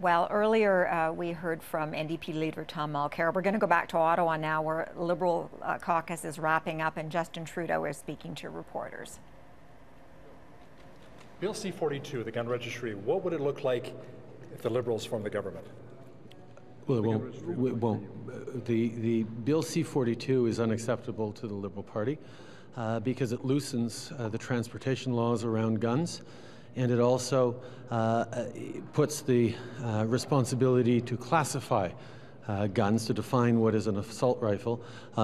Well, earlier we heard from NDP leader Tom Mulcair. We're going to go back to Ottawa now, where Liberal caucus is wrapping up, and Justin Trudeau is speaking to reporters. Bill C-42, the gun registry, what would it look like if the Liberals formed the government? Well, it won't. The Bill C-42 is unacceptable to the Liberal Party because it loosens the transportation laws around guns, and it also puts the responsibility to classify guns, to define what is an assault rifle,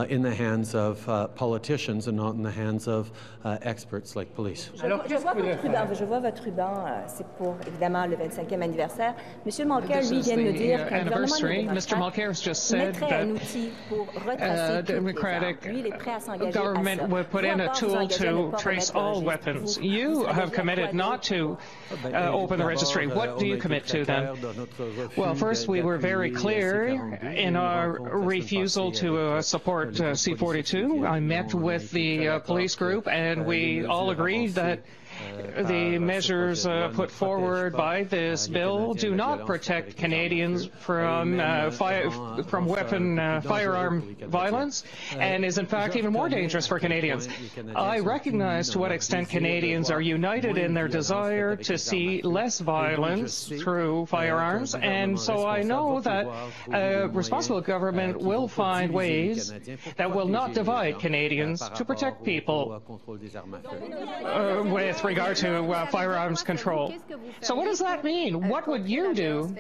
in the hands of politicians and not in the hands of experts like police. Je vois votre ruban, c'est pour évidemment le 25e anniversaire. Monsieur Mulcair, lui, vient de me dire qu'un gouvernement Mr. Mulcair has just said that Democratic government would put in a tool to trace all weapons. You have committed not to open the registry. What do you commit to then? Well, first, we were very clear in our refusal to support C-42. I met with the police group, and we all agreed that the measures put forward by this bill do not protect Canadians from firearm violence, and is in fact even more dangerous for Canadians. I recognize to what extent Canadians are united in their desire to see less violence through firearms, and so I know that a responsible government will find ways that will not divide Canadians to protect people with regard to firearms control. So what does that mean? What would you do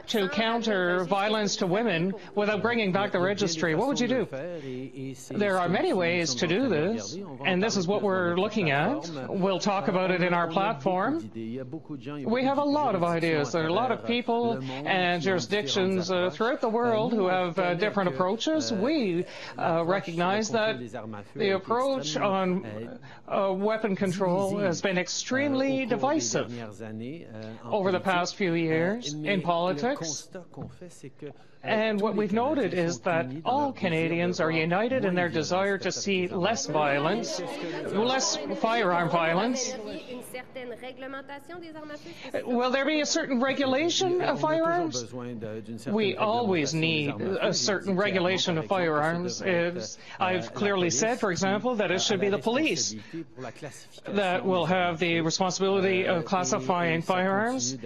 to counter violence to women without bringing back the registry? What would you do? There are many ways to do this, and this is what we're looking at. We'll talk about it in our platform. We have a lot of ideas. There are a lot of people and jurisdictions throughout the world who have different approaches. We recognize that the approach on weapon control has been extremely divisive over the past few years in politics. And what we've noted is that all Canadians are united in their desire to see less violence, less firearm violence. Will there be a certain regulation of firearms? We always need a certain regulation of firearms. I've clearly said, for example, that it should be the police that will have the responsibility of classifying firearms,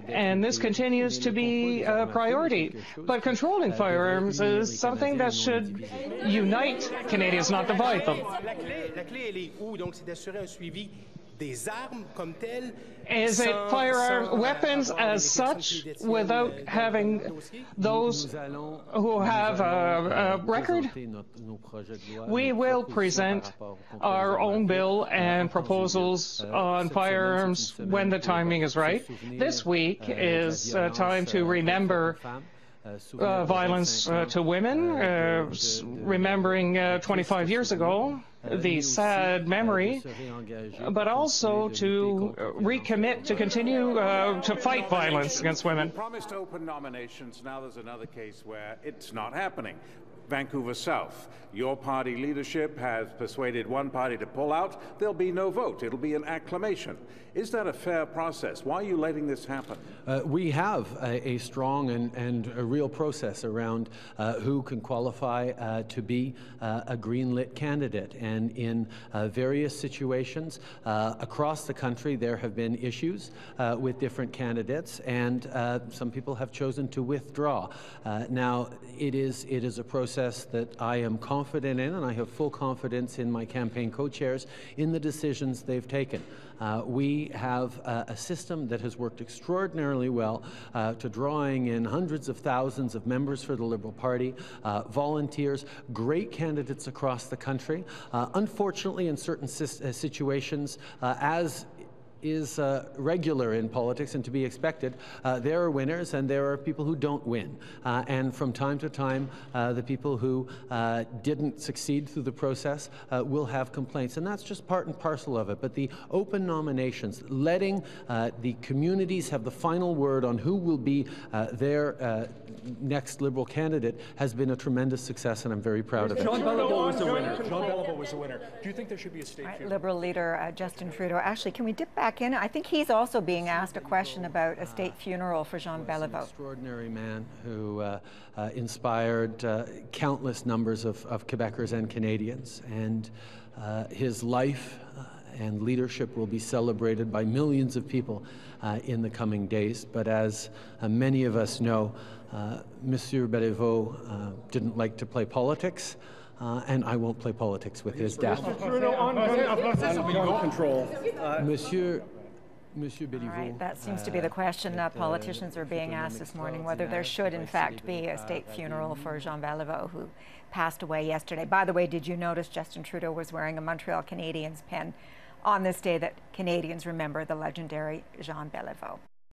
and this continues to be a priority. But controlling firearms is something that should unite Canadians, not divide them. Is it firearm weapons as such without having those who have a record? We will present our own bill and proposals on firearms when the timing is right. This week is time to remember violence to women, remembering 25 years ago, the sad memory, but also to recommit to continue to fight violence against women. Promised open nominations. Now there's another case where it's not happening. Vancouver South. Your party leadership has persuaded one party to pull out. There'll be no vote. It'll be an acclamation. Is that a fair process? Why are you letting this happen? We have a strong and a real process around who can qualify to be a green-lit candidate. And in various situations across the country, there have been issues with different candidates, and some people have chosen to withdraw. Now, it is a process that I am confident in, and I have full confidence in my campaign co-chairs in the decisions they've taken. We have a system that has worked extraordinarily well to drawing in hundreds of thousands of members for the Liberal Party, volunteers, great candidates across the country. Unfortunately, in certain situations, as is regular in politics and to be expected, there are winners and there are people who don't win. And from time to time, the people who didn't succeed through the process will have complaints. And that's just part and parcel of it. But the open nominations, letting the communities have the final word on who will be their next Liberal candidate has been a tremendous success, and I'm very proud of it. John Bellabo was the winner. Do you think there should be a state? Liberal leader Justin Trudeau. Actually, can we dip back back in. I think he's also being asked a question about a state funeral for Jean Beliveau. An extraordinary man who inspired countless numbers of Quebecers and Canadians, and his life and leadership will be celebrated by millions of people in the coming days. But as many of us know, Monsieur Beliveau didn't like to play politics. And I won't play politics with his death. Monsieur Beliveau. Right, that seems to be the question politicians are being asked this morning, whether there should in fact be a state funeral for Jean Beliveau, who passed away yesterday. By the way, did you notice Justin Trudeau was wearing a Montreal Canadiens pin on this day that Canadians remember the legendary Jean Beliveau?